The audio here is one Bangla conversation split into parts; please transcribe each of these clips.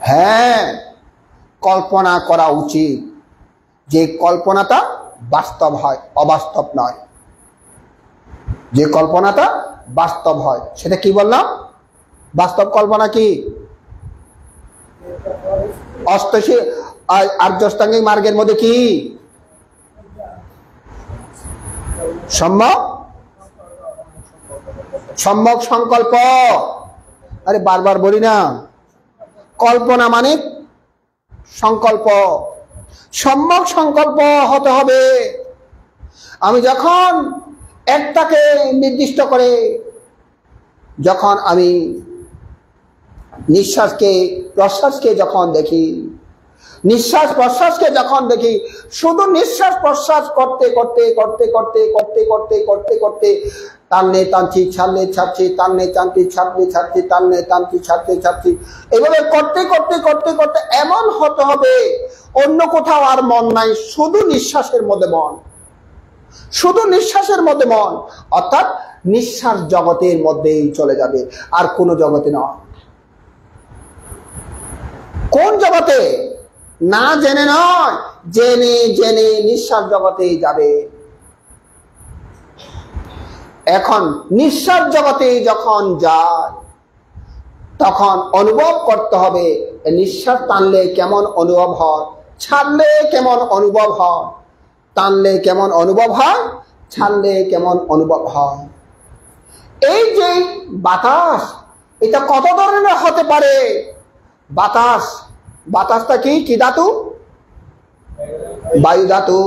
হ্যাঁ, কল্পনা করা উচিত, যে কল্পনাটা বাস্তব হয়, অবাস্তব নয়। যে কল্পনাটা বাস্তব হয়, সেটা কি বললাম? বাস্তব কল্পনা কি? আর্যষ্টাঙ্গিক মার্গের মধ্যে কি? সম্যক সংকল্প। আরে বারবার বলি না, কল্পনা মানে সংকল্প। সম্যক সংকল্প হতে হবে। আমি যখন একটাকে নির্দিষ্ট করে, যখন আমি নিঃশ্বাসকে প্রশ্বাসকে যখন দেখি, নিঃশ্বাস প্রশ্বাসকে যখন দেখি, শুধু নিঃশ্বাস প্রশ্বাস করতে করতে করতে করতে করতে করতে করতে করতে টানলে টানছি, ছাড়লে ছাড়ছি, টানলে টানছি, ছাড়লে ছাড়ছি, টানলে টানছি, ছাড়তে ছাড়ছি, এভাবে করতে করতে করতে করতে এমন হতে হবে অন্য কোথাও আর মন নাই, শুধু নিঃশ্বাসের মধ্যে মন, শুধু নিঃশ্বাসের মধ্যে মন। অর্থাৎ নিঃশ্বাস জগতের মধ্যেই চলে যাবে, আর কোন জগতে নয়। কোন জগতে? না জেনে নয়, জেনে জেনে নিঃশ্বাস জগতেই যাবে। এখন নিঃশ্বাস জগতে যখন যায়, তখন অনুভব করতে হবে নিঃশ্বাস টানলে কেমন অনুভব হয়, ছাড়লে কেমন অনুভব হয়, টানলে কেমন অনুভব হয়, ছাড়লে কেমন অনুভব হয়। এই যে বাতাস, এটা কত ধরনের হতে পারে? বাতাস, বাতাসটা কি? কি ধাতু? বায়ু ধাতু।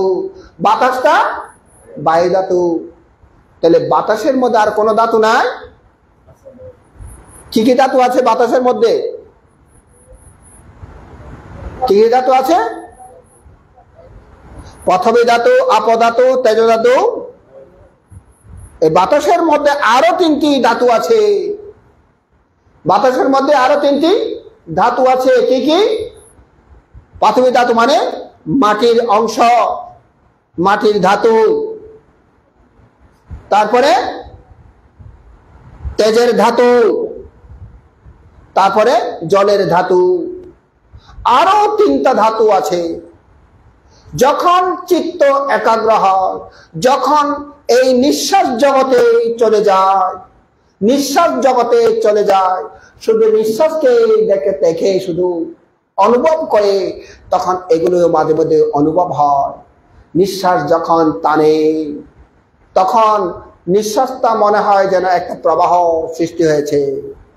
বাতাসটা বায়ু ধাতু। তাহলে বাতাসের মধ্যে আর কোন ধাতু নাই? কি কি ধাতু আছে বাতাসের মধ্যে? কি কি ধাতু আছে? পৃথিবী ধাতু, আপ ধাতু, তেজ ধাতু। এই বাতাসের মধ্যে আরো তিনটি ধাতু আছে। বাতাসের মধ্যে আরো তিনটি ধাতু আছে। কি কি? পৃথিবী ধাতু মানে মাটির অংশ, মাটির ধাতু। তারপরে তেজের ধাতু, তারপরে জলের ধাতু। আরো তিনটা ধাতু আছে। যখন চিত্ত একাগ্র হয়, যখন এই নিঃশ্বাস জগতে চলে যায়, নিঃশ্বাস জগতে চলে যায়, শুধু নিঃশ্বাসকে দেখে দেখে শুধু অনুভব করে, তখন এগুলো মাঝে মধ্যে অনুভব হয়। নিঃশ্বাস যখন টানে, তখন নিঃশ্বাসটা মনে হয় যেন একটা প্রবাহ সৃষ্টি হয়েছে।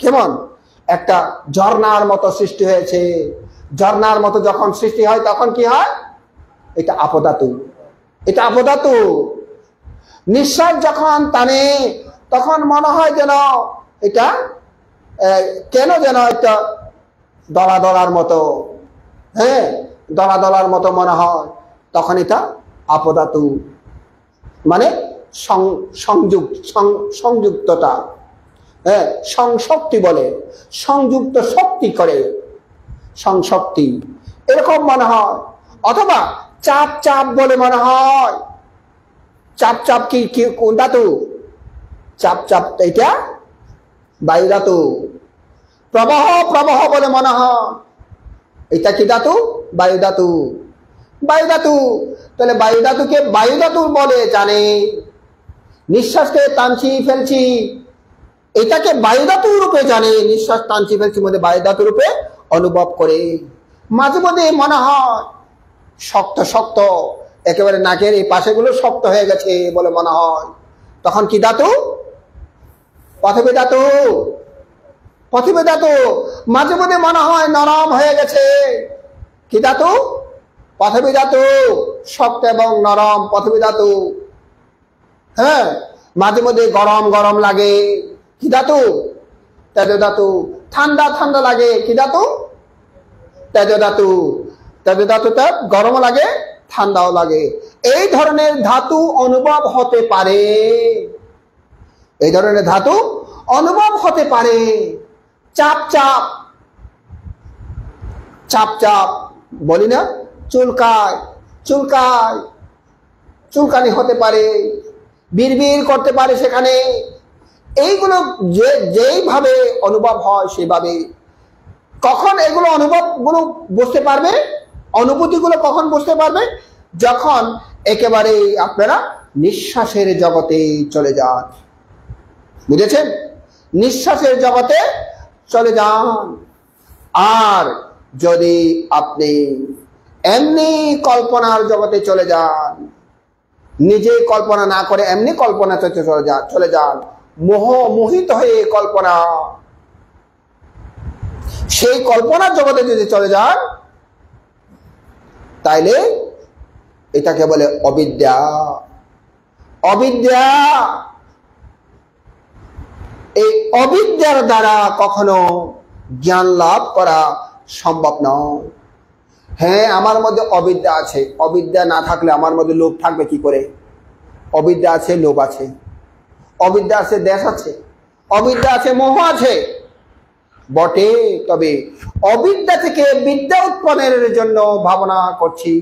কেমন? একটা ঝর্ণার মতো সৃষ্টি হয়েছে। ঝর্ণার মতো যখন সৃষ্টি হয়, তখন কি হয়? এটা আপধাতু, এটা আপধাতু। নিঃশ্বাস যখন টানে, তখন মনে হয় যেন এটা কেন যেন একটা দলা দলার মতো, হ্যাঁ, দলা দলার মতো মনে হয়, তখন এটা আপধাতু। মানে সংযুক্ততা, হ্যাঁ, সংশক্তি বলে, সংযুক্ত শক্তি করে, সংশক্তি এরকম মনে হয়। অথবা চাপ চাপ বলে মনে হয়। চাপ চাপ কি কোন ধাতু? চাপ চাপ এটা বায়ু ধাতু। প্রবাহ প্রবাহ বলে মনে হয়, এটা কি ধাতু? বায়ু ধাতু। বায়ু ধাতু। তাহলে বায়ু ধাতুকে বায়ু ধাতু বলে জানে। নিঃশ্বাসকে টানছি ফেলছি, এটাকে বায়ু ধাতু রূপে জানে। নিঃশ্বাস টানছি ফেলছি মধ্যে বায়ু ধাতু রূপে অনুভব করে। মাঝে মধ্যে মনে হয় শক্ত শক্ত, একেবারে নাকের এই পাশেগুলো শক্ত হয়ে গেছে বলে মনে হয়, তখন কি ধাতু? পৃথিবী ধাতু। পৃথিবী ধাতু। মাঝে মধ্যে মনে হয় নরম হয়ে গেছে, কি ধাতু? পৃথিবী ধাতু। শক্ত এবং নরম পৃথিবী ধাতু। হ্যাঁ, মাঝে মধ্যে গরম গরম লাগে, কি ধাতু? তেজ ধাতু। ঠান্ডা ঠান্ডা লাগে, কি ধাতু? তেজ ধাতু। তেজ ধাতুতে গরম লাগে, ঠান্ডাও লাগে। এই ধরনের ধাতু অনুভব হতে পারে, এই ধরনের ধাতু অনুভব হতে পারে। চাপ চাপ, চাপ চাপ বলি না, চুলকায় চুলকায়, চুলকানি হতে পারে, বিড়বিড় করতে পারে সেখানে। এইগুলো যেইভাবে অনুভব হয় সেভাবে কখন এগুলো অনুভবগুলো বুঝতে পারবে, অনুভূতিগুলো কখন বুঝতে পারবে? যখন একেবারে আপনারা নিঃশ্বাসের জগতে চলে যান। বুঝেছেন? নিঃশ্বাসের জগতে চলে যান। আর যদি আপনি এমনি কল্পনার জগতে চলে যান, নিজে কল্পনা না করে এমনি কল্পনা চলে যান, মোহিত হয়ে কল্পনা, সেই কল্পনার জগতে যদি চলে যান, তাইলে এটাকে বলে অবিদ্যা। অবিদ্যা, এই অবিদ্যার দ্বারা কখনো জ্ঞান লাভ করা সম্ভব নয়। হ্যাঁ, আমার মধ্যে অবিদ্যা আছে, অবিদ্যা না থাকলে আমার মধ্যে লোভ থাকবে কি করে? অবিদ্যা আছে, লোভ আছে, অবিদ্যা আছে, দেশ আছে, অবিদ্যা আছে, মোহ আছে বটে। তবে অবিদ্যা থেকে বিদ্যা উৎপন্নের জন্য ভাবনা করছি।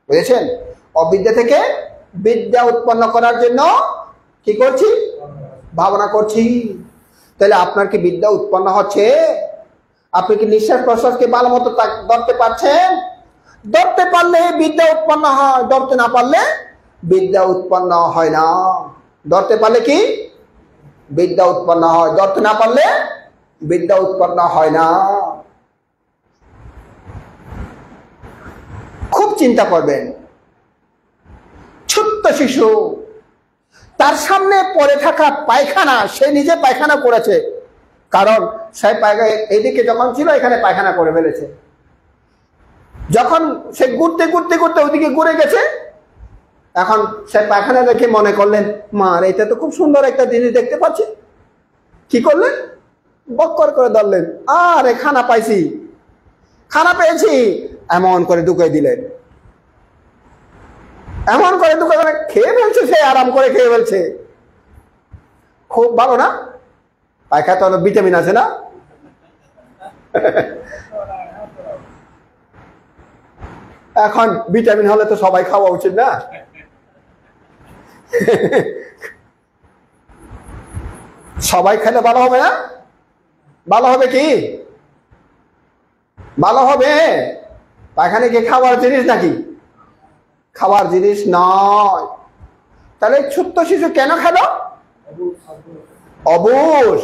বুঝেছেন? অবিদ্যা থেকে বিদ্যা উৎপন্ন করার জন্য কি করছি? ভাবনা করছি। তাহলে আপনার কি বিদ্যা উৎপন্ন হচ্ছে? আপনি কি নিঃশ্বাস প্রশ্বাসকে ভালো মতো ধরতে পারছেন? ধরতে পারলে বিদ্যা উৎপন্ন হয়, ধরতে না পারলে বিদ্যা উৎপন্ন হয় না। ধরতে পারলে কি বিদ্যা উৎপন্ন হয়, ধরতে না পারলে বিদ্যা উৎপন্ন হয় না। খুব চিন্তা করবেন। ছোট্ট শিশু, তার সামনে পড়ে থাকা পায়খানা, সে নিজে পায়খানা করেছে, কারণ সে এইদিকে যখন ছিল এখানে পায়খানা করে ফেলেছে। যখন সে ঘুরতে ঘুরতে ঘুরতে ওইদিকে ঘুরে গেছে, এখন সে পায়খানা দেখে মনে করলেন, মা এটা তো খুব সুন্দর একটা জিনিস দেখতে পাচ্ছি। কি করলেন? বক্কর করে ধরলেন, আরে খানা পাইছি, খানা পেয়েছি, এমন করে ঢুকে দিলেন। এমন করে ঢুকে খেয়ে ফেলছে, সে আরাম করে খেয়ে ফেলছে। খুব ভালো না? পায়খানা তো অনেক ভিটামিন আছে না? এখন ভিটামিন হলে তো সবাই খাওয়া উচিত না? সবাই খেলে ভালো হবে না? ভালো হবে কি? ভালো হবে। পায়খানা কি খাওয়ার জিনিস নাকি? খাওয়ার জিনিস নয়। তাহলে ছোট্ট শিশু কেন খেল? অবুঝ।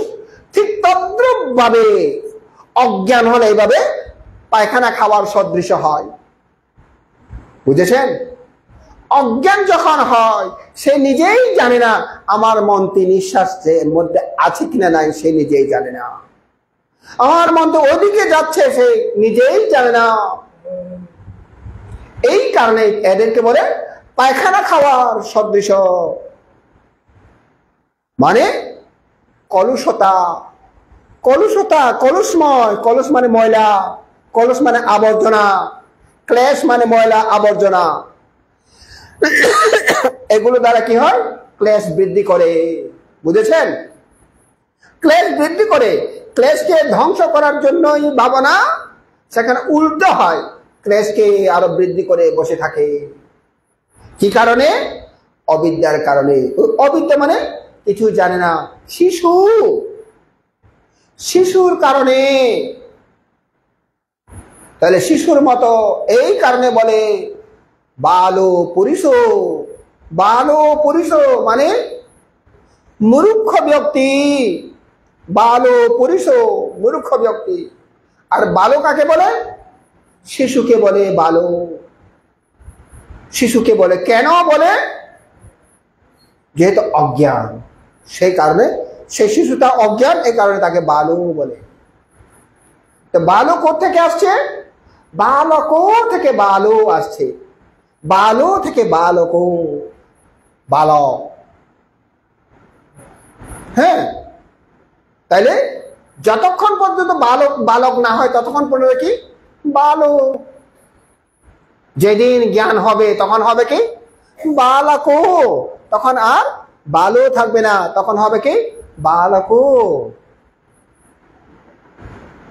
ঠিক তদ্রুপ ভাবে অজ্ঞান হলে এইভাবে পায়খানা খাওয়ার সদৃশ হয়। বুঝেছেন? অজ্ঞান যখন হয়, সে নিজেই জানে না আমার মনটি নিঃশ্বাসের মধ্যে আছে কিনা নাই, সে নিজেই জানে না। আমার মন তো ওদিকে যাচ্ছে, সে নিজেই জানে না। এই কারণে এদেরকে বলে পায়খানা খাওয়ার সদৃশ। মানে কলুষতা, কলুষতা, কলুষময়। কলুষ মানে ময়লা, কলুষ মানে আবর্জনা, ক্লেশ মানে ময়লা আবর্জনা। এগুলো দ্বারা কি হয়? ক্লেশ বৃদ্ধি করে। বুঝেছেন? ক্লেশ বৃদ্ধি করে। ক্লেশকে ধ্বংস করার জন্যই ভাবনা সেখানে উল্টো হয়, ক্লেশকে আরো বৃদ্ধি করে বসে থাকে। কি কারণে? অবিদ্যার কারণে। অবিদ্যা মানে কিছু জানে না। শিশু, শিশুর কারণে। তাহলে শিশুর মতো, এই কারণে বলে বালো পুরুষ। বালো পুরুষ মানে মূর্খ ব্যক্তি। বালো পুরুষ, মূর্খ ব্যক্তি। আর বালো কাকে বলে? শিশুকে বলে বালো। শিশুকে বলে কেন বলে? যেহেতু অজ্ঞান, সেই কারণে সেই শিশুটা অজ্ঞান, এই কারণে তাকে বালো বলে। তো বালো কোথেকে আসছে? বালক থেকে বালো আসছে। বালো থেকে বালক, বালক। হ্যাঁ, তাইলে যতক্ষণ পর্যন্ত বালক বালক না হয় ততক্ষণ পর্যন্ত কি? বালো। যেদিন জ্ঞান হবে তখন হবে কি? বালক। তখন আর বালো থাকবে না, তখন হবে কি? বালক।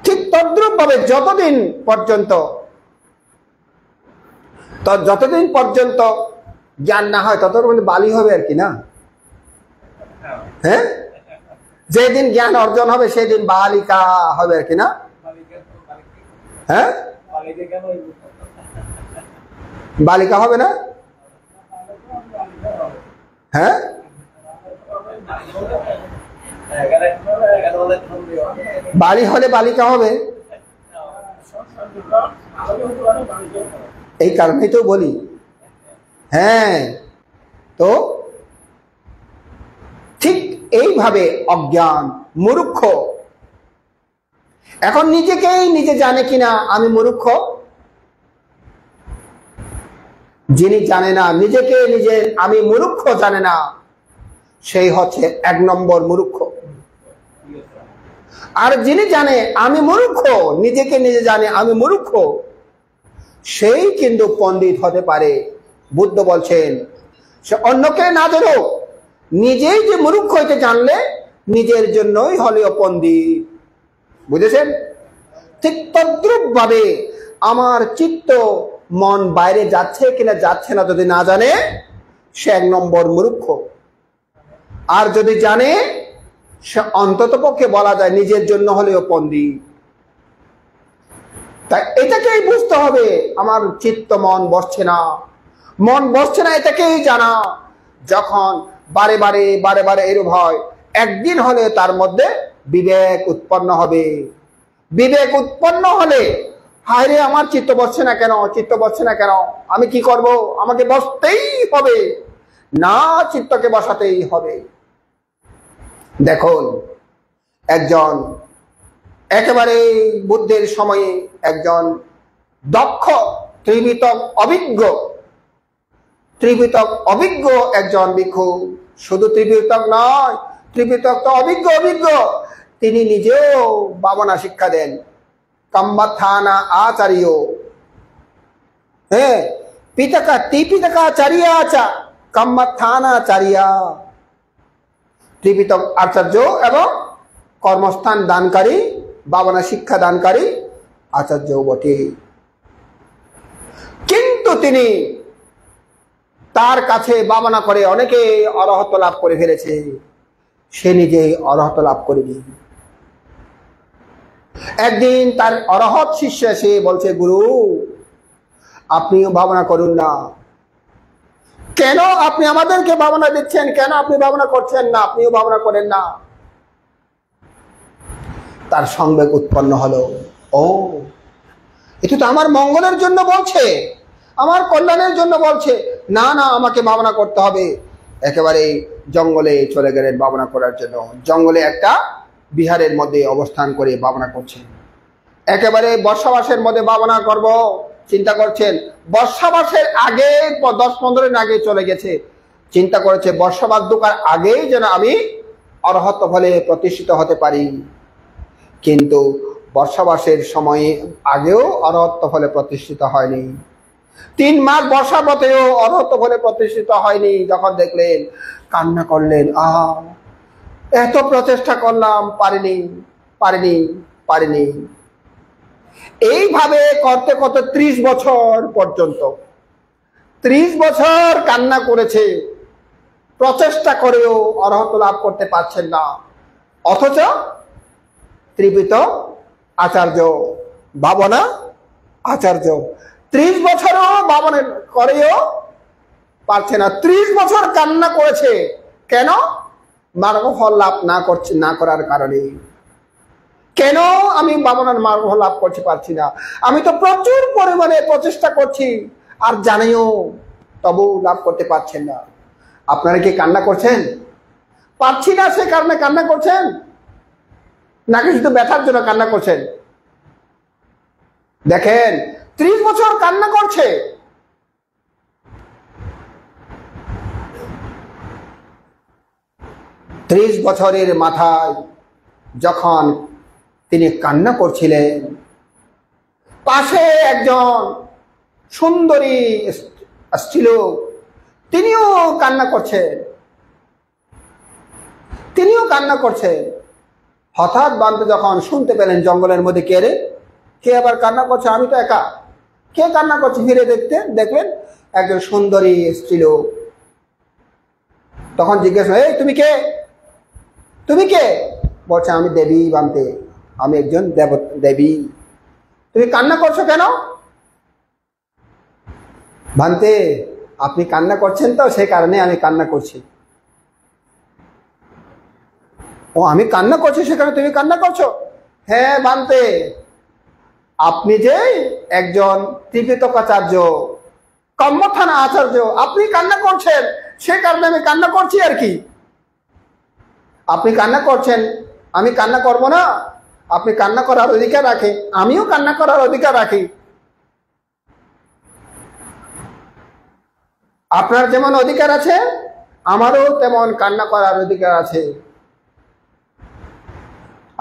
ঠিক তদ্রুপ ভাবে যতদিন পর্যন্ত জ্ঞান না হয় ততদিন বালি হবে আর কি না? হ্যাঁ, যেদিন জ্ঞান অর্জন হবে সেদিন বালিকা হবে আর কি না? হ্যাঁ, বালিকা হবে না? হ্যাঁ, বালি হলে বালিকা হবে। এই কারণেই তো বলি। হ্যাঁ, তো ঠিক এইভাবে অজ্ঞান মূর্খ এখন নিজেকেই নিজে জানে কিনা আমি মূর্খ? যিনি জানে না, নিজেকে নিজে আমি মূর্খ জানে না, সেই হচ্ছে 1 নম্বর মূর্খ। আর যিনি জানে আমি মূর্খ, নিজেকে নিজে জানে আমি মূর্খ, সেই কিন্তু পণ্ডিত হতে পারে। বুদ্ধ বলছেন সে অন্যকে না জানো, নিজেই যে মূর্খ হইতে জানলে নিজের জন্যই হলেও পণ্ডিত। বুঝেছেন? ঠিক তদ্রূপ ভাবে আমার চিত্ত মন বাইরে যাচ্ছে কিনা যাচ্ছে না যদি না জানে, সে 1 নম্বর মূর্খ। আর যদি জানে, সে অন্তত পক্ষে বলা যায় নিজের জন্য হলেও পণ্ডিত। তাই এটাকেই বুঝতে হবে, আমার চিত্ত মন বসছে না, মন বসছে না, এটাকেই জানা। যখন বারে বারে বারে বারে এরূপ হয়, একদিন হলে তার মধ্যে বিবেক উৎপন্ন হবে। বিবেক উৎপন্ন হলে, হায় রে আমার চিত্ত বসছে না কেন, চিত্ত বসছে না কেন, আমি কি করব? আমাকে বসতেই হবে, না চিত্তকে বসাতেই হবে। দেখুন, একজন একেবারে বুদ্ধের সময়ে একজন দক্ষ ত্রিপিটক অভিজ্ঞ একজন ভিক্ষু, শুধু ত্রিপিটক নয়, ত্রিপিটক তো অভিজ্ঞ। তিনি নিজেও ভাবনা শিক্ষা দেন। কম্মথানা আচার্য, হ্যাঁ, ত্রিপিটকাচার্য আচা কম্মথানাচার্য। ত্রিপিটক আচার্য এবং কর্মস্থান দানকারী, ভাবনা শিক্ষা দানকারী আচার্য বটে। কিন্তু তিনি তার কাছে ভাবনা করে অনেকে অরহত লাভ করে ফেলেছে, সে নিজেই অরহত লাভ করেনি। একদিন তার অরহত শিষ্য এসে বলছে, গুরু আপনিও ভাবনা করুন না, কেন আপনি আমাদেরকে ভাবনা দিচ্ছেন, কেন আপনি ভাবনা করছেন না, আপনিও ভাবনা করেন না। তার সংবেগ উৎপন্ন হলো, ও এটা তো আমার মঙ্গলের জন্য বলছে, আমার কল্যাণের জন্য বলছে, না না আমাকে ভাবনা করতে হবে। একেবারে জঙ্গলে চলে গেলেন ভাবনা করার জন্য। জঙ্গলে একটা বিহারের মধ্যে অবস্থান করে ভাবনা করছেন। একেবারে বর্ষাবাসের মধ্যে ভাবনা করব চিন্তা করছেন। বর্ষাবাসের আগে 10-15 দিন আগে চলে গেছে, চিন্তা করেছে বর্ষাবাস ঢোকার আগেই যেন আমি অরহত ফলে প্রতিষ্ঠিত হতে পারি। কিন্তু বর্ষাবাসের সময়ে আগেও অরহত ফলে প্রতিষ্ঠিত হয়নি। 3 মাস বর্ষা পথেও অরহত ফলে প্রতিষ্ঠিত হয়নি। যখন দেখলেন, কান্না করলেন, এত প্রচেষ্টা করলাম, পারিনি। এইভাবে করতে করতে 30 বছর পর্যন্ত 30 বছর কান্না করেছে, প্রচেষ্টা করেও অরহত লাভ করতে পারছেন না। অথচ ত্রিপিটক আচার্য, ভাবনা আচার্য 30 বছরও ভাবনা করেও পারছে না। 30 বছর কান্না করেছে, কেন? মার্গফল লাভ না করার কারণে। কেন আমি ভাবনার মার্গফল লাভ করতে পারছি না? আমি তো প্রচুর পরিমাণে প্রচেষ্টা করছি, আর জানিও তবু লাভ করতে পারছেন না। আপনারা কি কান্না করছেন? পারছি না সে কারণে কান্না করছেন, নাকি শুধু ব্যথার জন্য কান্না করছেন? দেখেন, 30 বছর কান্না করছে। ত্রিশ বছরের মাথায় যখন তিনি কান্না করছিলেন, পাশে একজন সুন্দরী ছিল, তিনিও কান্না করছেন। হঠাৎ বান্ধব যখন শুনতে পেলেন জঙ্গলের মধ্যে কে আবার কান্না করছে, আমি তো একা, কে কান্না করছে, ফিরে দেখলেন একজন সুন্দরী স্ত্রী লোক। তখন জিজ্ঞেস, এই তুমি কে? বলছে, আমি দেবী বান্তে, আমি একজন দেবী। তো তুমি কান্না করছো কেন? ভান্তে, আপনি কান্না করছেন তো, সেই কারণে আমি কান্না করছি। ও, আমি কান্না করছি সেখানে তুমি কান্না করছো? হ্যাঁ ভান্তে, আপনি যে একজন ত্রিপিটকাচার্য, কর্মথানা আচার্য, আপনি কান্না করছেন, সে কারণে আমি কান্না করছি আর কি। আপনি কান্না করছেন, আমি কান্না করব না? আপনি কান্না করার অধিকার রাখে, আমিও কান্না করার অধিকার রাখি। আপনার যেমন অধিকার আছে, আমারও তেমন কান্না করার অধিকার আছে।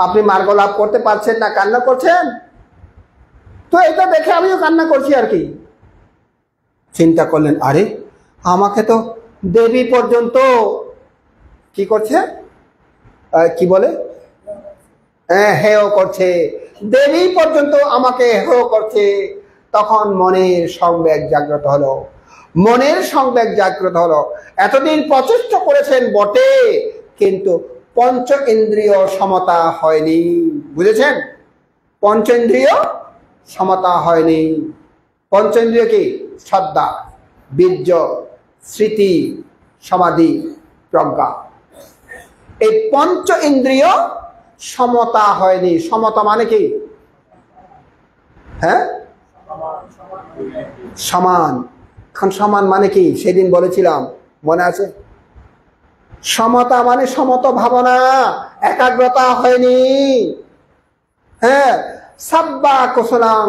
আপনি মার্গ লাভ করতে পারছেন না, কান্না করছেন, তো এটা দেখে আমিও কান্না করছি আর কি। চিন্তা করলেন, আরে আমাকে তো দেবী পর্যন্ত কি করছে, কি বলে, হেয় করছে, দেবী পর্যন্ত আমাকে হেয় করছে। তখন মনের সংবেগ জাগ্রত হলো, মনের সংবেগ জাগ্রত হলো। এতদিন প্রচেষ্টা করেছেন বটে, কিন্তু পঞ্চ ইন্দ্রিয় সমতা হয়নি। বুঝেছেন? পঞ্চেন্দ্রিয় সমতা হয়নি। পঞ্চেন্দ্রিয় কি? শ্রদ্ধা, বীর্য, স্মৃতি, সমাধি, প্রজ্ঞা। এই পঞ্চ ইন্দ্রিয় সমতা হয়নি। সমতা মানে কি? হ্যাঁ, সমান। এখন সমান মানে কি সেদিন বলেছিলাম, মনে আছে? সমতা মানে সমত ভাবনা, একাগ্রতা হয়নি। হ্যাঁ, সাব্বা কুশলাং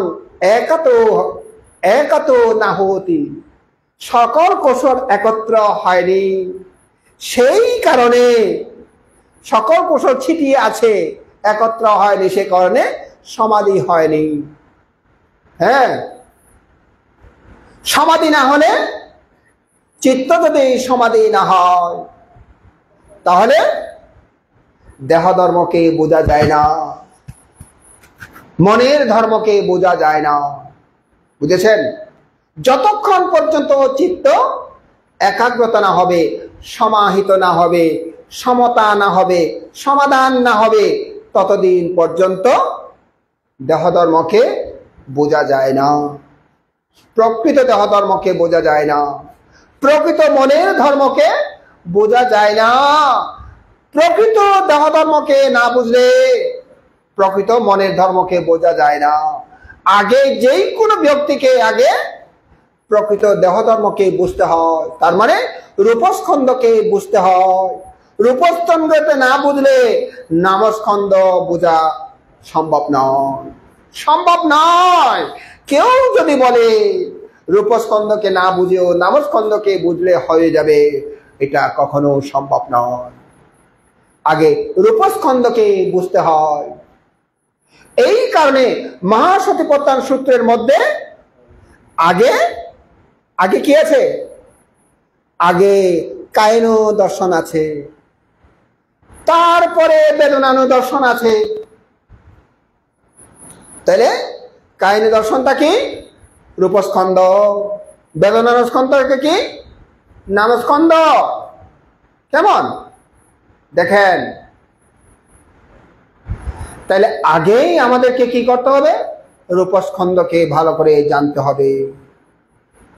একত না হতি, সকল কুশল একত্র হয়নি। সেই কারণে সকল কুশল ছিটিয়ে আছে, একত্র হয়নি, সে কারণে সমাধি হয়নি। হ্যাঁ, সমাধি না হলে, চিত্ত যদি সমাধি না হয়, তাহলে দেহ ধর্মকে বোঝা যায় না, মনের ধর্মকে বোঝা যায় না। বুঝেছেন? যতক্ষণ পর্যন্ত চিত্ত একাগ্রতা না হবে, সমাহিত না হবে, সমতা না হবে, সমাধান না হবে, ততদিন পর্যন্ত দেহ ধর্মকে বোঝা যায় না, প্রকৃত দেহ ধর্মকে বোঝা যায় না, প্রকৃত মনের ধর্মকে বোঝা যায় না। প্রকৃত দেহ ধর্মকে না বুঝলে প্রকৃত মনের ধর্মকে বোঝা যায় না। আগে যেই কোনো ব্যক্তিকে আগে প্রকৃত দেহ ধর্মকে বুঝতে হয়, তার মানে রূপস্কন্ধকে বুঝতে হয়। রূপস্কন্ধকে না বুঝলে নামস্কন্ধ বোঝা সম্ভব নয়, সম্ভব নয়। কেউ যদি বলে রূপস্কন্ধকে না বুঝেও নামস্কন্ধকে বুঝলে হয়ে যাবে, এটা কখনো সম্ভব নয়। আগে রূপস্কন্ধকে বুঝতে হয়। এই কারণে মহাসতিপট্টন সূত্রের মধ্যে আগে আগে কি আছে? আগে কায়ন দর্শন আছে, তারপরে বেদনানু দর্শন আছে। তাহলে কায়ন দর্শনটা কি? রূপস্কন্ধ। বেদনানু স্কন্ধকে কি? নামস্কন্ধ। কেমন দেখেন? তাহলে আগেই আমাদেরকে কি করতে হবে? রূপস্কন্ধকে ভালো করে জানতে হবে।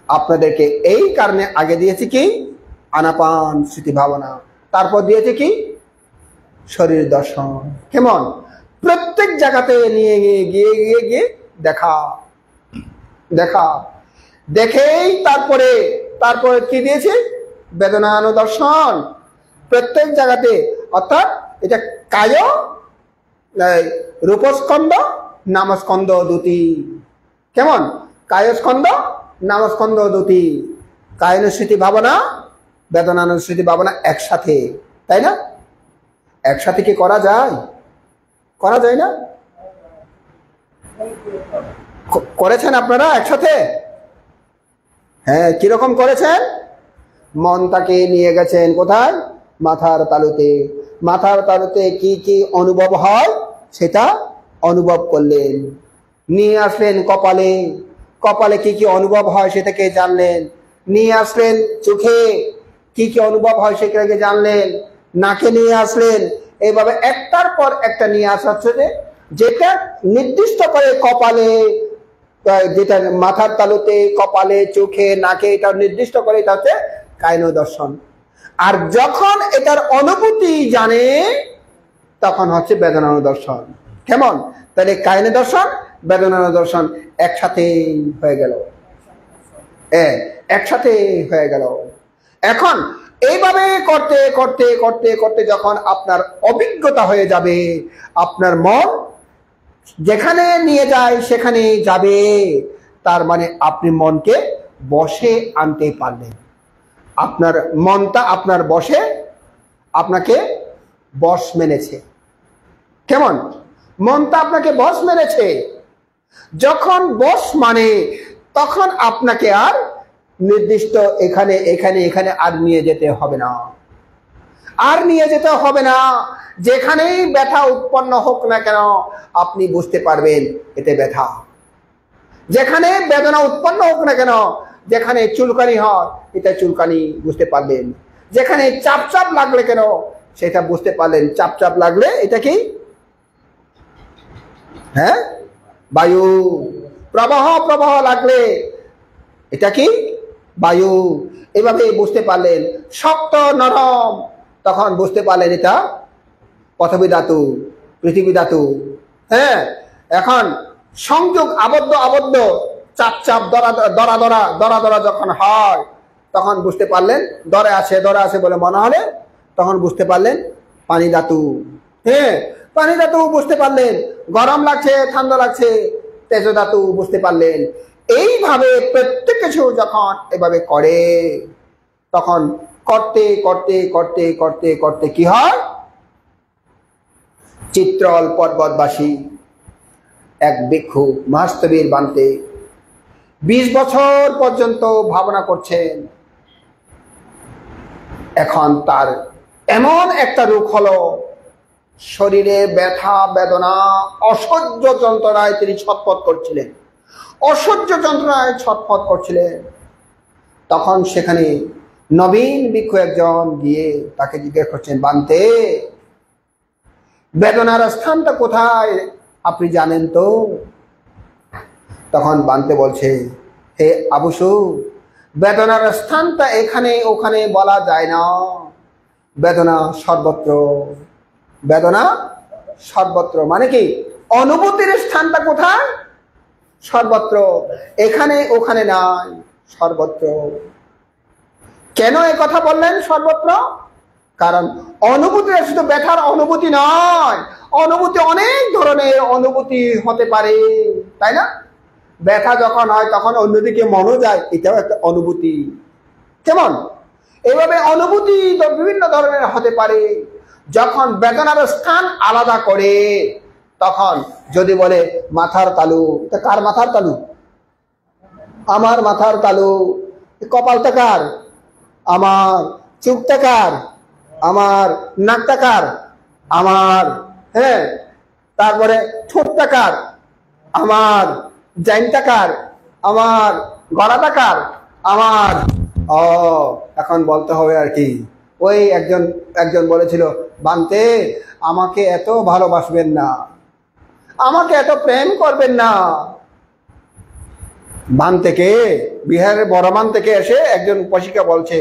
আপনাদেরকে এই কারণে আগে দিয়েছি কি? আনাপান স্মৃতি ভাবনা, তারপর দিয়েছে কি? শরীর দর্শন। কেমন? প্রত্যেক জায়গাতে নিয়ে গিয়ে গিয়ে গিয়ে দেখা দেখা দেখেই তারপরে তারপরে কি দিয়েছে? বেদনানু দর্শন। প্রত্যেক জায়গাতে, অর্থাৎ এটা কায় রূপস্কন্ধ, নামস্কন্ধ দুটি। কেমন? কায়স্কন্ধ, নামস্কন্ধ দুটি। কায়নুস্মৃতি ভাবনা, বেদনানুস্মৃতি ভাবনা একসাথে, তাই না? একসাথে কি করা যায়? করা যায় না? করেছেন আপনারা একসাথে? হ্যাঁ, কিরকম করেছেন? মনটাকে নিয়ে গেছেন কোথায়? মাথার তালুতে। মাথার তালুতে কি কি অনুভব হয় সেটা অনুভব করলেন। নিয়ে আসলেন কপালে, কপালে কি কি অনুভব হয় সেটাকে জানলেন। নিয়ে আসলেন চোখে, কি কি অনুভব হয় সেটাকে জানলেন। নাকে নিয়ে আসলেন। এইভাবে একটার পর একটা নিয়ে আসা হচ্ছে যে যেটা নির্দিষ্ট করে কপালে, যেটা মাথার তালুতে, কপালে, চোখে, নাকে, এটা নির্দিষ্ট করে, এটা হচ্ছে কায়ন দর্শন। আর যখন এটার অনুভূতি জানে তখন হচ্ছে বেদনা দর্শন। কেমন? তাহলে কায়ন দর্শন, বেদনা দর্শন একসাথে হয়ে গেল, একসাথে হয়ে গেল। এখন এইভাবে করতে করতে করতে করতে যখন আপনার অভিজ্ঞতা হয়ে যাবে, আপনার মন যেখানে নিয়ে যায় সেখানে যাবে, তার মানে আপনি মনকে বশে আনতে পারলেন। আপনার মনটা আপনার বশে, আপনাকে বশ মেনেছে। কেমন? মনটা আপনাকে বশ মেনেছে। যখন বশ মানে তখন আপনাকে আর নির্দিষ্ট এখানে এখানে এখানে আর নিয়ে যেতে হবে না, আর নিয়ে যেতে হবে না। যেখানেই ব্যথা উৎপন্ন হোক না কেন আপনি বুঝতে পারবেন এতে ব্যথা। যেখানে বেদনা উৎপন্ন হোক না কেন, যেখানে চুলকানি হয় এটা চুলকানি বুঝতে পারলেন। যেখানে চাপ চাপ লাগলে কেন সেটা বুঝতে পারলেন। চাপ চাপ লাগলে এটা কি? হ্যাঁ, বায়ু। প্রবাহ প্রবাহ লাগলে এটা কি? বায়ু। এভাবে বুঝতে পারলেন। শক্ত নরম, তখন বুঝতে পারলেন এটা পৃথিবী ধাতু, পৃথিবী ধাতু। হ্যাঁ, এখন সংযোগ আবদ্ধ আবদ্ধ, চাপ চাপ, দরা দরা দরা দরা দরা যখন হয় তখন বুঝতে পারলেন দরে আছে, দরে আছে বলে মনে হলে তখন বুঝতে পারলেন পানি ধাতু। হ্যাঁ, পানি ধাতু বুঝতে পারলেন। গরম লাগছে, ঠান্ডা লাগছে, তেজ ধাতু বুঝতে পারলেন। এইভাবে প্রত্যেক কিছু যখন এভাবে করে তখন করতে করতে করতে করতে করতে কি হয়? চিত্রল পর্বতবাসী এক ভিক্ষু মহাস্তবীর বান্তে 20 বছর পর্যন্ত ভাবনা করছেন। এখন তার এমন একটা রোগ হলো, শরীরে ব্যথা বেদনা, অসহ্য যন্ত্রণায় তিনি ছটফট করছিলেন, অসহ্য যন্ত্রণায় ছটফট করছিলেন। তখন সেখানে নবীন ভিক্ষু একজন গিয়ে তাকে জিজ্ঞেস করছেন, বান্তে বেদনার স্থানটা কোথায় আপনি জানেন তো? তখন বান্তে বলছে, হে আবুসু, বেদনার স্থানটা এখানে ওখানে বলা যায় না, বেদনা সর্বত্র। বেদনা সর্বত্র মানে কি? অনুভূতির স্থানটা কোথায়? সর্বত্র। এখানে ওখানে নাই, সর্বত্র। কেন এ কথা বললেন সর্বত্র? কারণ অনুভূতি শুধু ব্যথার অনুভূতি নয়, অনুভূতি অনেক ধরনের অনুভূতি হতে পারে, তাই না? ব্যথা যখন হয় তখন অন্যদিকে মনও যায়, এটাও একটা অনুভূতি। কেমন? এইভাবে অনুভূতি বিভিন্ন ধরনের হতে পারে। যখন বেদনার স্থান আলাদা করে তখন যদি বলে মাথার তালু, এটা কার মাথার তালু? আমার মাথার তালু। কপালটা কার? আমার। চোখটা কার? আমার। নাকটা কার? আমার। হ্যাঁ, তারপরে ঠোঁটটা কার? আমার। জাইনটা কার? আমার। গলাটা কার? আমার। ও, এখন বলতে হবে আর কি। ওই একজন বলেছিল, বান্তে আমাকে এত ভালোবাসবেন না, আমাকে এত প্রেম করবেন না। বান থেকে, বিহারের বড়মান থেকে এসে একজন উপাসিকা বলছে,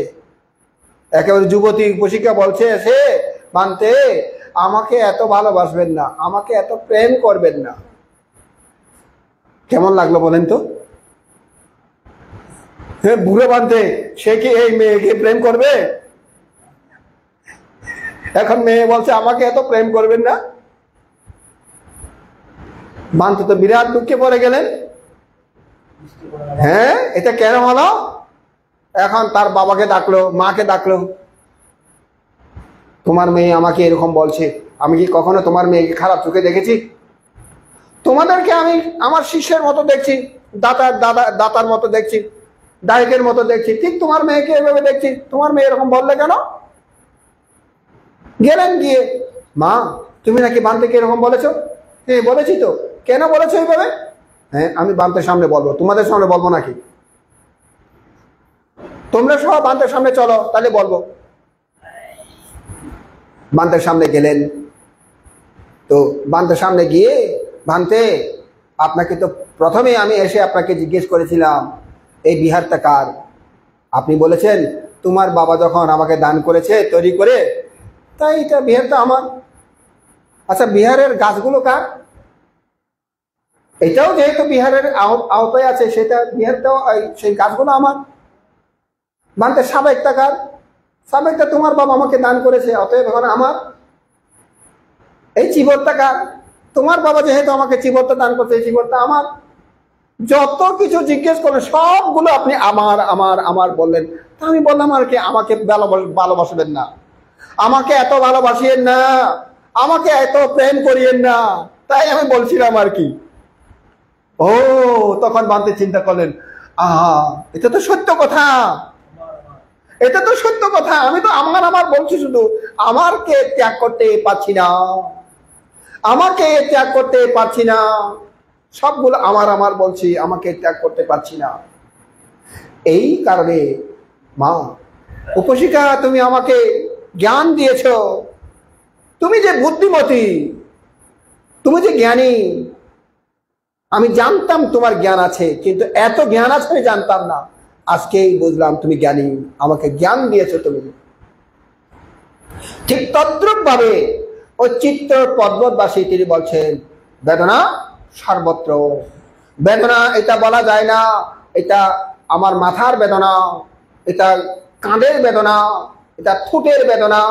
একেবারে যুবতী উপাসিকা বলছে এসে, বান্তে আমাকে এত ভালোবাসবেন না, আমাকে এত প্রেম করবেন না। কেমন লাগলো বলেন তো? হ্যাঁ, বুড়ো বান্তে সে কি এই মেয়েকে প্রেম করবে? এখন মেয়ে বলছে আমাকে এত প্রেম করবেন না। বান্তে তো বিরাট দুঃখে পড়ে গেলেন। হ্যাঁ, এটা কেন হলো? এখন তার বাবাকে ডাকলো, মাকে ডাকলো, তোমার মেয়ে আমাকে এরকম বলছে, আমি কি কখনো তোমার মেয়েকে খারাপ চোখে দেখেছি? তোমাদেরকে আমি আমার শিষ্যের মতো দেখছি, দাতার মতো দেখছি, দায়কের মতো দেখছি, ঠিক তোমার মেয়েকে এভাবে দেখছি, তোমার মেয়ে এরকম বললে কেন? গেলেন গিয়ে, মা তুমি নাকি বান্তেকে এরকম বলেছো? হ্যাঁ বলেছি তো। কেন বলেছো এইভাবে? হ্যাঁ, আমি বান্তের সামনে বলবো, তোমাদের সামনে বলবো নাকি? তোমরা সব বান্তের সামনে চলো, তাহলে বলবো। বান্তের সামনে গেলেন, তো বান্তের সামনে গিয়ে, বান্তে আপনাকে তো প্রথমে আমি এসে আপনাকে জিজ্ঞেস করেছিলাম এই বিহারটা কার? আপনি বলেছেন তোমার বাবা যখন আমাকে দান করেছে তৈরি করে, তাই এটা বিহারটা আমার। আচ্ছা, বিহারের গাছগুলো কার? এটাও যেহেতু বিহারের আওতায় আছে, সেটা বিহারটাও, সেই গাছগুলো আমার। বান্তে সাবেকটা কার? সাবেকটা তোমার বাবা আমাকে দান করেছে, অতএব এখন আমার। এই চিবরটা কার? তোমার বাবা যেহেতু আমাকে চিবরটা দান করছে, এই চিবরটা আমার। যত কিছু জিজ্ঞেস করলেন সবগুলো আপনি আমার আমার আমার বললেন। তা আমি বললাম আর কি, আমাকে ভালোবাসবেন না, আমাকে এত ভালোবাসিয়েন না, আমাকে এত প্রেম করিয়েন না, তাই আমি বলছিলাম আর কি। ও তখন বান্তে চিন্তা করলেন, আহা, এটা তো সত্য কথা, এটা তো সত্য কথা। আমি তো আমার আমার বলছি, শুধু আমাকে ত্যাগ করতে পারছি না, আমাকে ত্যাগ করতে পারছি না, সবগুলো আমার আমার বলছি, আমাকে ত্যাগ করতে পারছি না। এই কারণে মা উপশিকা, তুমি আমাকে জ্ঞান দিয়েছ, তুমি যে বুদ্ধিমতী, তুমি যে জ্ঞানী। আমি জানতাম তোমার জ্ঞান আছে, কিন্তু এত জ্ঞান আছে আমি জানতাম না, আজকেই বুঝলাম তুমি জ্ঞানী, আমাকে জ্ঞান দিয়েছ তুমি। ঠিক তদ্রুপ ভাবে ওই চিত্র পর্বতবাসী তিনি বলছেন, বেদনা সর্বত্র। বেদনা এটা বলা যায় না এটা আমার মাথার বেদনা, এটা কাঁধের বেদনা, এটা ঠোঁটের বেদনা,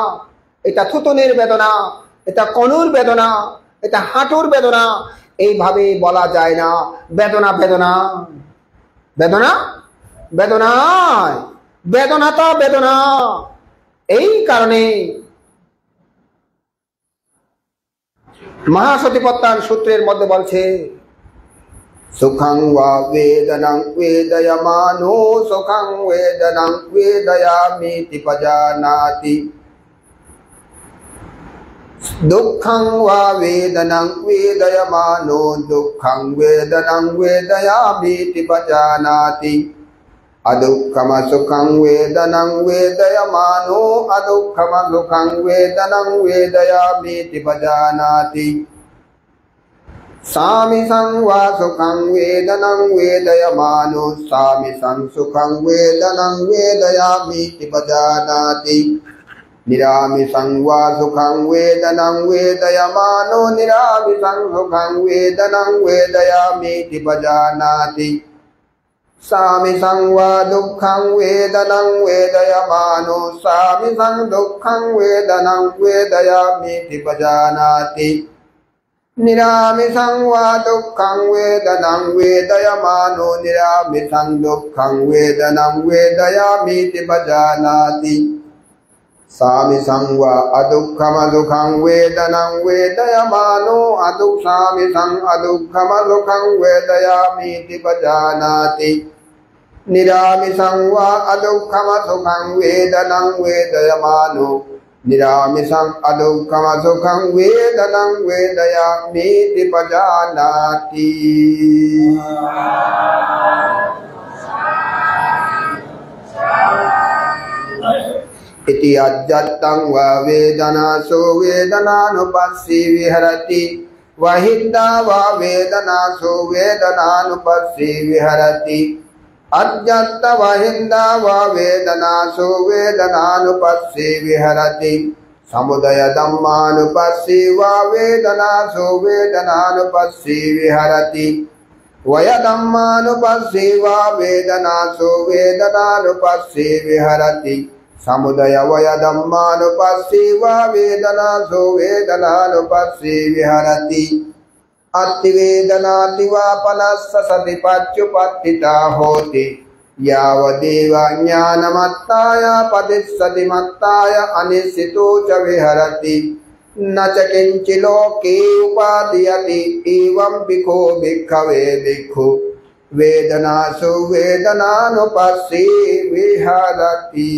এটা থুতনির বেদনা, এটা কনুর বেদনা, এটা হাঁটুর বেদনা, এইভাবে বলা যায় না। বেদনা বেদনা বেদনা বেদনায়, বেদনা তো বেদনা। এই কারণে মহাসতিপট্টান সূত্রের মধ্যে বলছে, সুখং ওয়া বেদনাং বেদয়মানো সুখং বেদনাং বেদয়ামিতি পজানাতি, দুঃখং ওয়া বেদনাং বেদয়মানো দুঃখং বেদনাং বেদয়ামিতি পজানাতি, অদুঃখম সুখং বেদনাং বেদয়মানো অদুঃখম সুখং বেদনাং বেদয়ামিতি পজানাতি, সামিসং ওয়া সুখং বেদনাং বেদয়মানো সামিসং সুখং বেদনাং বেদয়ামিতি পজানাতি, নিরামিষং ওয়া সুখং বেদনাং বেদয়মানো নিরামিষং সুখং বেদনাং বেদয়ামিতি পজানাতি, সামিসং ওয়া দুঃখং বেদনাং বেদয়মানো সামিসং দুঃখং বেদনাং বেদয়ামিতি পজানাতি, নিরামিষং ওয়া দুঃখং বেদনাং বেদয়মানো নিরামিষং দুঃখং বেদনাং বেদয়ামিতি পজানাতি, সামিসং ওয়া অদুঃখম দুঃখং বেদনাং বেদয়মানো সামিসং অদুঃখম দুঃখং বেদয়ামিতি পজানাতি, নিরামিষং ওয়া অদুঃখম সুখং বেদনাং বেদয়মানো নিরামিষং অদুঃখম সুখং বেদনাং বেদয়ামিতি পজানাতি। इति अज्जत्तं वा वेदनासो वेदनानुपस्सी विहरति, वहिन्दा वा वेदनासो वेदनानुपस्सी विहरति, अज्जत्त वहिन्दा वा वेदनासो वेदनानुपस्सी विहरति, समुदय धम्मानुपस्सी वा वेदनासो वेदनानुपस्सी विहरति, वयधम्मानुपस्सी वा वेदनासो वेदनानुपस्सी विहरति, समुदय वयधम्मानुपस्सी वा वेदनासो वेदनानुपस्सी विहरति, अतिवेदनाति वा पनस्स सति पच्युपत्थिता होति, यावदेव ज्ञानमत्ताय पतिस्सति मत्ताय अनिश्चितो च विहरति, न च किञ्चि लोके उपादीयते एवं भिक्खो भिक्खवे भिक्खु वेदनासु वेदनानुपस्सी विहरति।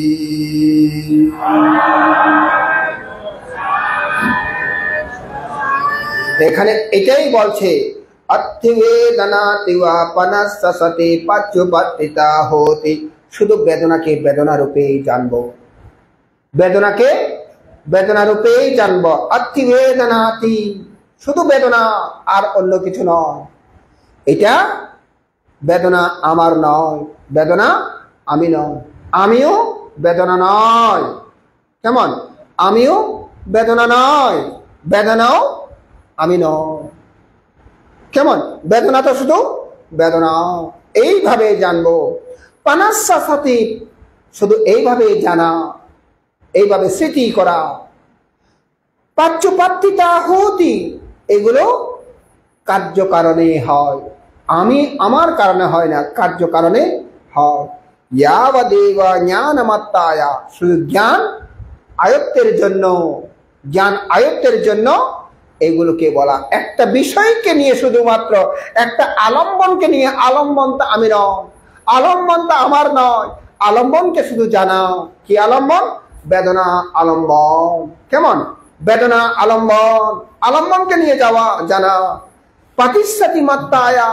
এখানে এটাই বলছে, অর্থবেদনাতিবা পনস্স সতি পচ্যুপত্থিতা হোতি। শুধু বেদনাকে বেদনা রূপেই জানবো, বেদনাকে বেদনা রূপেই জানবো। অর্থবেদনাতি, শুধু বেদনা, আর অন্য কিছু নয়। এটা বেদনা আমার নয়, বেদনা আমি নয়, আমিও বেদনা নয়। কেমন? আমিও বেদনা নয়, বেদনাও আমি নয়। কেমন? বেদনা তো শুধু বেদনা। এইভাবে জানবো। পানাসাফাতি, শুধু এইভাবে জানা, এইভাবে স্মৃতি করা। পাচ্যপাত্তিতা হতি, এগুলো কার্যকারণে হয়, আমি আমার কারণে হয় না, কার্যকারণে হয়। ইয়াবদেব জ্ঞানমাত্রায়া, শুধু জ্ঞান আয়ত্তের জন্য, জ্ঞান আয়ত্তের জন্য এগুলোকে বলা। একটা বিষয়কে নিয়ে, শুধুমাত্র একটা আলম্বনকে নিয়ে, আলম্বনটা আমি নয়, আলম্বনটা আমার নয়, আলম্বনকে শুধু জানা। কি আলম্বন? বেদনা আলম্বন। কেমন? বেদনা আলম্বন, আলম্বনকে নিয়ে যাওয়া, জানা। পাতিসাতি মাত্রায়া,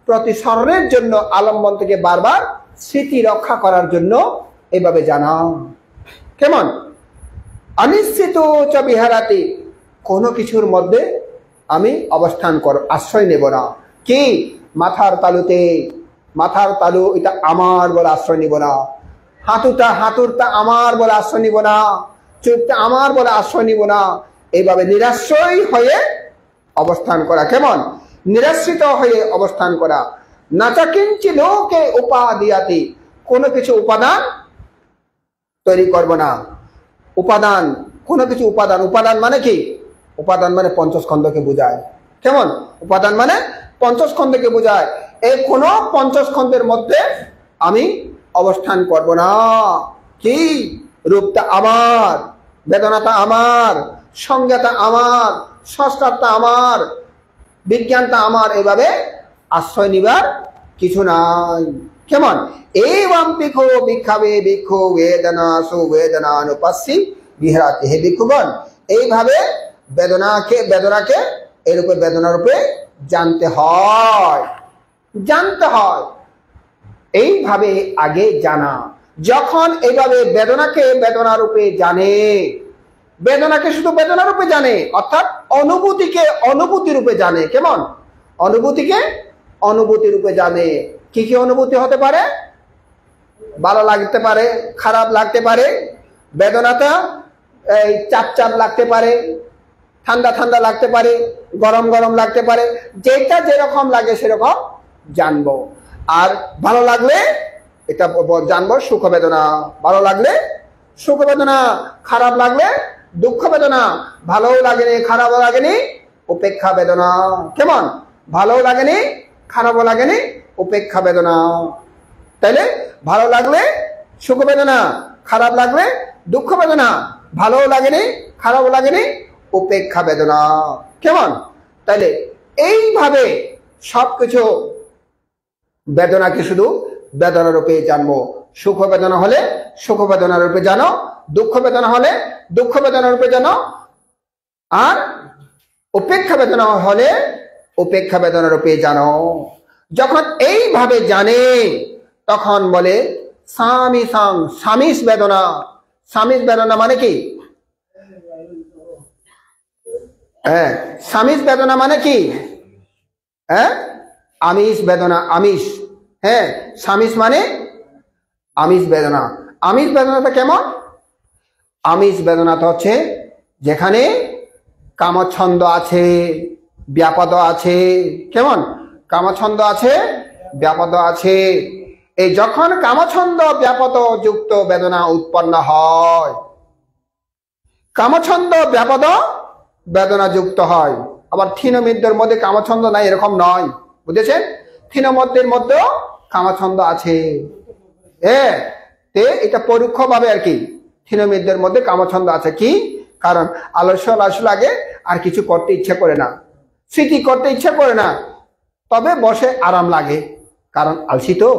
প্রতিসরণের জন্য, আলম্বন থেকে বারবার স্মৃতি রক্ষা করার জন্য এইভাবে জানা। কেমন? অনিশ্চিত চ বিহারাতি, কোনো কিছুর মধ্যে আমি অবস্থান আশ্রয় নেব না। কি? মাথার তালুতে, মাথার তালু এটা আমার বলে আশ্রয় নিব না। হাঁটুরটা আমার বলে আশ্রয় নিব না। চোখটা আমার বলে আশ্রয় নিব না। এইভাবে নিরাশ্রয় হয়ে অবস্থান করা। কেমন? নিরাশ্রিত হয়ে অবস্থান করা। নাচা কিঞ্চি লোকে উপাদিয়াতি, কোনো কিছু উপাদান তৈরি করব না। উপাদান, কোনো কিছু উপাদান, উপাদান মানে কি? উপাদান মানে পঞ্চস্কন্ধকে বোঝায়। কেমন? উপাদান মানে পঞ্চস্কন্ধকে বোঝায়। এই কোন পঞ্চস্কন্ধের মধ্যে আমি অবস্থান করব না। কি? রূপটা আমার, বেদনাটা আমার, সংজ্ঞাটা আমার, সংস্কারটা আমার, বিজ্ঞানটা আমার, এভাবে আশ্রয় নিবার কিছু নাই। কেমন? এবং ভিক্ষু ভিক্ষাবে ভিক্ষু বেদনা সুবেদনানুপස්සি বিহারাতি। হে ভিক্ষুগণ, এইভাবে বেদনাকে এরূপে বেদনারূপে জানতে হয়, জানতে হয়। এইভাবে আগে জানা। যখন এইভাবে বেদনাকে বেদনারূপে জানে, বেদনাকে শুধু বেদনারূপে জানে, অর্থাৎ অনুভূতিকে অনুভূতি রূপে জানে। কেমন? অনুভূতিকে অনুভূতি রূপে জানে। কি কি অনুভূতি হতে পারে? ভালো লাগতে পারে, খারাপ লাগতে পারে, বেদনাটা এই চাপ চাপ লাগতে পারে, ঠান্ডা ঠান্ডা লাগতে পারে, গরম গরম লাগতে পারে। যেটা যেরকম লাগে সেরকম জানবো। আর ভালো লাগলে এটা জানবো সুখ বেদনা, ভালো লাগলে সুখ বেদনা, খারাপ লাগলে দুঃখ বেদনা, ভালোও লাগেনি খারাপও লাগেনি উপেক্ষা বেদনা। কেমন? ভালোও লাগেনি খারাপও লাগেনি উপেক্ষা বেদনা। তাইলে ভালো লাগলে সুখ বেদনা, খারাপ লাগলে দুঃখ বেদনা, ভালোও লাগেনি খারাপও লাগেনি উপেক্ষা বেদনা। কেমন? তাইলে এইভাবে সবকিছু বেদনাকে শুধু বেদনা রূপে জানবো। সুখ বেদনা হলে সুখ বেদনা রূপে জানো, দুঃখ বেদনা হলে দুঃখ বেদনা রূপে জানো, আর উপেক্ষা বেদনা হলে উপেক্ষা বেদনা রূপে জানো। যখন এইভাবে জানে তখন বলে সামিসাং, সামিস বেদনা। সামিস বেদনা মানে কি? হ্যাঁ, সামিস বেদনা মানে কি? হ্যাঁ, আমিষ বেদনা, আমিষ। হ্যাঁ, সামিস মানে আমিষ বেদনা। আমিষ বেদনাটা কেমন? আমিষ বেদনাটা হচ্ছে যেখানে কামছন্দ আছে, ব্যাপদ আছে। কেমন? কামছন্দ আছে, ব্যাপদ আছে। এই যখন কামছন্দ ব্যাপদ যুক্ত বেদনা উৎপন্ন হয়, কামছন্দ ব্যাপদ বেদনা যুক্ত হয়। আবার থিনমিদ্যের মধ্যে কামছন্দ নাই এরকম নয়, বুঝেছেন? থিনমধ্যের মধ্যেও কামছন্দ আছে। এটা পরোক্ষ ভাবে আর কি, থিনমিদ্যের মধ্যে কামছন্দ আছে। কি কারণ? আলস্য লাগে, আর কিছু করতে ইচ্ছা করে না, স্মৃতি করতে ইচ্ছা করে না, তবে বসে আরাম লাগে। কারণ আলসি তো,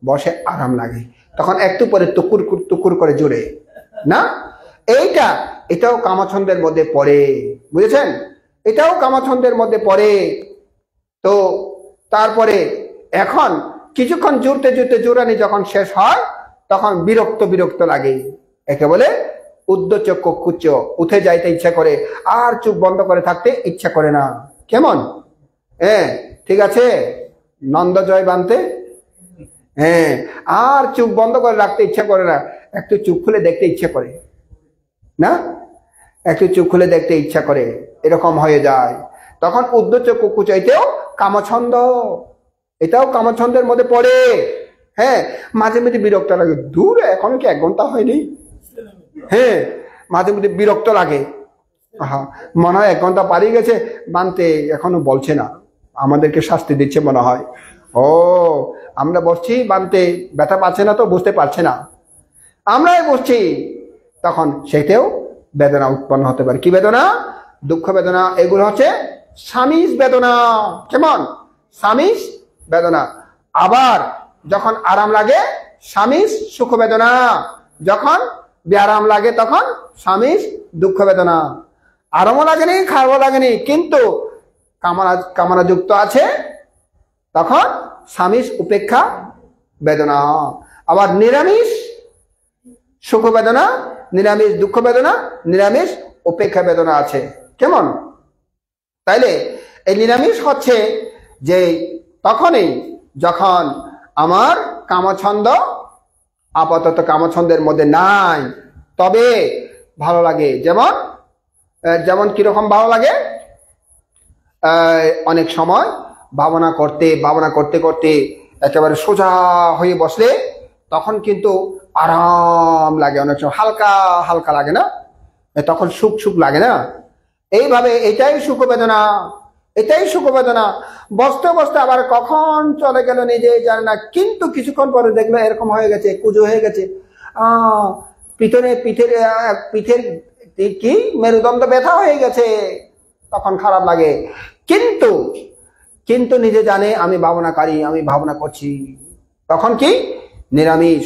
বসে আরাম লাগে, তখন একটু পরে টুকুর টুকুর করে জোরে না। এটাও কামছন্দের মধ্যে পড়ে, বুঝেছেন? এটাও কামছন্দের মধ্যে পড়ে। তো তারপরে এখন কিছুক্ষণ জুড়তে জুড়তে জোরানি যখন শেষ হয় তখন বিরক্ত বিরক্ত লাগে। একে বলে উদ্ধচক্ষ কুচ্চ, উঠে যাইতে ইচ্ছা করে, আর চোখ বন্ধ করে থাকতে ইচ্ছা করে না। কেমন? হ্যাঁ, ঠিক আছে, নন্দ জয় বানতে। হ্যাঁ, আর চোখ বন্ধ করে রাখতে ইচ্ছা করে না, একটু চোখ খুলে দেখতে ইচ্ছা করে না, একটু চোখ খুলে দেখতে ইচ্ছা করে, এরকম হয়ে যায়। তখন উদ্ধচ কুকুচাইতেও কামছন্দ, এটাও কামছন্দের মধ্যে পড়ে। হ্যাঁ, মাঝে মাঝে বিরক্ত লাগে, দূর এখনো কি 1 ঘন্টা হয়নি। হ্যাঁ, মাঝে মধ্যে বিরক্ত লাগে, মনে হয় 1 ঘন্টা পারিয়ে গেছে বানতে, এখনো বলছে না, আমাদেরকে শাস্তি দিচ্ছে মনে হয়। ও, আমরা বসছি বানতে, ব্যথা পাচ্ছে না তো বুঝতে পারছে না, আমরাই বসছি। তখন সেটাও বেদনা উৎপন্ন হতে পারে। কি বেদনা? দুঃখ বেদনা। এগুলো হচ্ছে স্বামীজ বেদনা। কেমন? স্বামীজ বেদনা। আবার যখন আরাম লাগে স্বামীজ সুখ বেদনা, যখন ব্যারাম লাগে তখন স্বামীজ দুঃখ বেদনা। আরামও লাগেনি, খারাপও লাগেনি, কিন্তু কামনা যুক্ত আছে, তখন স্বামীজ উপেক্ষা বেদনা। আবার নিরামিষ সুখ বেদনা, নিরামিষ দুঃখ বেদনা, নিরামিষ উপেক্ষা বেদনা আছে। কেমন? তাইলে এই নিরামিষ হচ্ছে যে তখনই যখন আমার কামছন্দ আপাতত কামছন্দের মধ্যে নাই, তবে ভালো লাগে। যেমন যেমন কিরকম ভালো লাগে? অনেক সময় ভাবনা করতে করতে একেবারে সোজা হয়ে বসলে তখন কিন্তু আরাম লাগে, অনেক সময় হালকা হালকা লাগে না, তখন সুখ সুখ লাগে না। এইভাবে এটাই সুখ বেদনা, এটাই সুখ বেদনা। বসতে বসতে আবার কখন চলে গেল নিজে জানে না, কিন্তু কিছুক্ষণ পরে দেখলো এরকম হয়ে গেছে, কুজো হয়ে গেছে, পিঠের কি মেরুদণ্ড ব্যথা হয়ে গেছে, তখন খারাপ লাগে। কিন্তু কিন্তু নিজে জানে আমি ভাবনাকারী, আমি ভাবনা করছি, তখন কি নিরামিষ,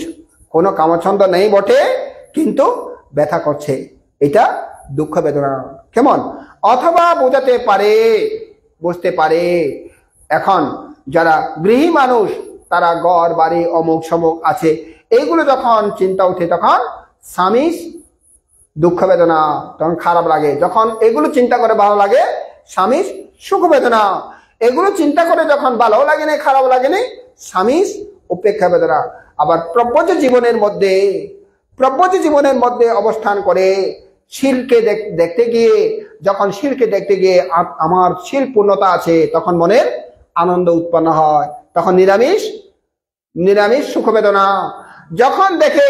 কোনো কামছন্দ নেই বটে, কিন্তু ব্যথা করছে, এটা দুঃখ বেদনা। কেমন? অথবা বুঝতে পারে এখন যারা গৃহী মানুষ, তারা ঘর বাড়ি অমুক সমুক আছে, এইগুলো যখন চিন্তা উঠে তখন স্বামীজ দুঃখ বেদনা, তখন খারাপ লাগে। যখন এগুলো চিন্তা করে ভালো লাগে স্বামীজ সুখ বেদনা। এগুলো চিন্তা করে যখন ভালো লাগে না, খারাপ লাগে না, স্বামীজ উপেক্ষা বেদনা। আবার প্রব্রজ জীবনের মধ্যে অবস্থান করে শিলকে দেখতে গিয়ে, যখন শিলকে দেখতে গিয়ে আমার শিল পূর্ণতা আছে, তখন মনের আনন্দ উৎপন্ন হয়, তখন নিরামিষ সুখ বেদনা। যখন দেখে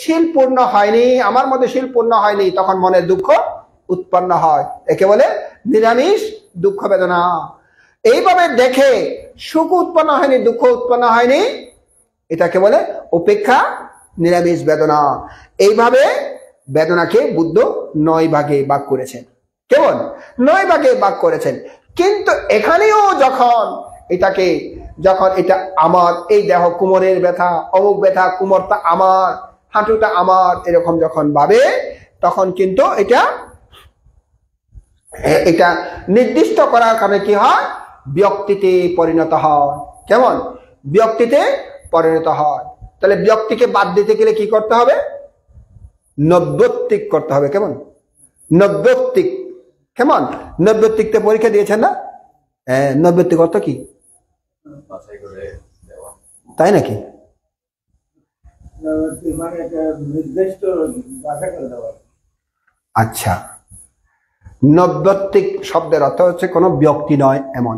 শিল পূর্ণ হয়নি, আমার মধ্যে শিল পূর্ণ হয়নি, তখন মনের দুঃখ উৎপন্ন হয়, একে বলে নিরামিষ দুঃখ বেদনা। এইভাবে দেখে সুখ উৎপন্ন হয়নি, দুঃখ উৎপন্ন হয়নি, এটাকে বলে উপেক্ষা নিরামিষ বেদনা। এইভাবে বেদনাকে বুদ্ধ 9 ভাগে ভাগ করেছেন। কেমন? 9 ভাগে ভাগ করেছেন। কিন্তু এখানেও যখন এটা আমার, এই দেহ কোমরের ব্যথা, অমুক ব্যথা, কোমরটা আমার, হাঁটুটা আমার, এরকম যখন ভাবে, তখন কিন্তু এটা নির্দিষ্ট করার কারণে কি হয়? ব্যক্তিতে পরিণত হয়। কেমন? ব্যক্তিতে পরিণত হয়। তাহলে ব্যক্তিকে বাদ দিতে গেলে কি করতে হবে? নব্যত্বিক করতে হবে। কেমন? নব্যত্বিক। কেমন? নব্যত্বিকতে পরীক্ষা দিয়েছেন না? নব্যত্বিক অর্থ কি? তাই নাকি? আচ্ছা, নব্যত্বিক শব্দের অর্থ হচ্ছে কোনো ব্যক্তি নয় এমন।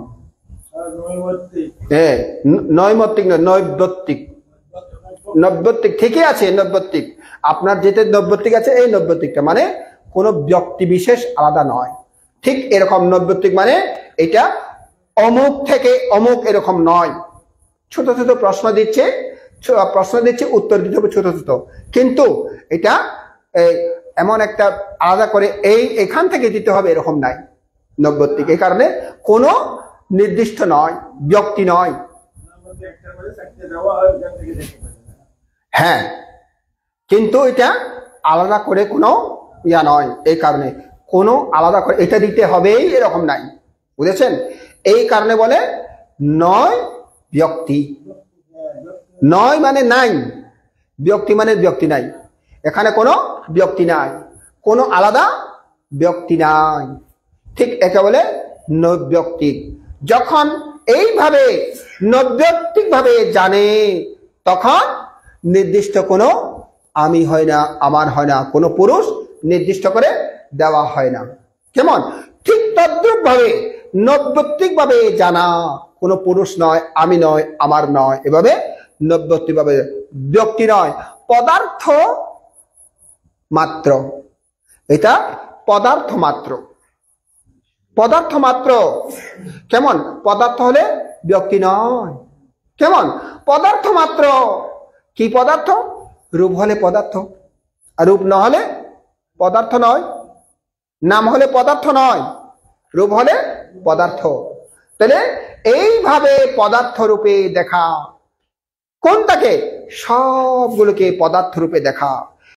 নৈমত্তিক নয়, নৈবত্তিক। নব্যত্বিক ঠিকই আছে, নব্যত্বিক আপনার যেটা নব্যত্বিক আছে, এই নব্যত্বিকটা মানে কোনো ব্যক্তি বিশেষ আলাদা নয়। ঠিক এরকম নব্যত্বিক মানে এটা অমুক থেকে অমুক এরকম নয়। ছোট ছোট প্রশ্ন দিচ্ছে, উত্তর দিতে হবে ছোট ছোট, কিন্তু এটা এমন একটা আলাদা করে এখান থেকে দিতে হবে এরকম নাই নব্যত্বিক। এই কারণে কোনো নির্দিষ্ট নয়, ব্যক্তি নয়। হ্যাঁ, কিন্তু এটা আলাদা করে কোনো ইয়া নয়, এই কারণে কোনো আলাদা করে এটা দিতে হবেই এরকম নাই, বুঝেছেন? এই কারণে বলে নয় ব্যক্তি। নয় মানে নাই, ব্যক্তি মানে ব্যক্তি নাই, এখানে কোনো ব্যক্তি নাই, কোনো আলাদা ব্যক্তি নাই। ঠিক একে বলে নৈব্যক্তিক। যখন এইভাবে নৈব্যক্তিক ভাবে জানে তখন নির্দিষ্ট কোনো আমি হয় না, আমার হয় না, কোনো পুরুষ নির্দিষ্ট করে দেওয়া হয় না। কেমন? ঠিক তদ্রুপ ভাবে নৈব্যক্তিক ভাবে জানা, কোনো পুরুষ নয়, আমি নয়, আমার নয়, এভাবে নৈব্যক্তিক ভাবে, ব্যক্তি নয়, পদার্থ মাত্র। এটা পদার্থ মাত্র, পদার্থ মাত্র। কেমন? পদার্থ হলে ব্যক্তি নয়। কেমন? পদার্থ মাত্র। কি পদার্থ? রূপ হলে পদার্থ, আর রূপ না হলে পদার্থ নয়। নাম হলে পদার্থ নয়, রূপ হলে পদার্থ। তাহলে এইভাবে পদার্থ রূপে দেখা, কোনটাকে? সবগুলোকে পদার্থ রূপে দেখা।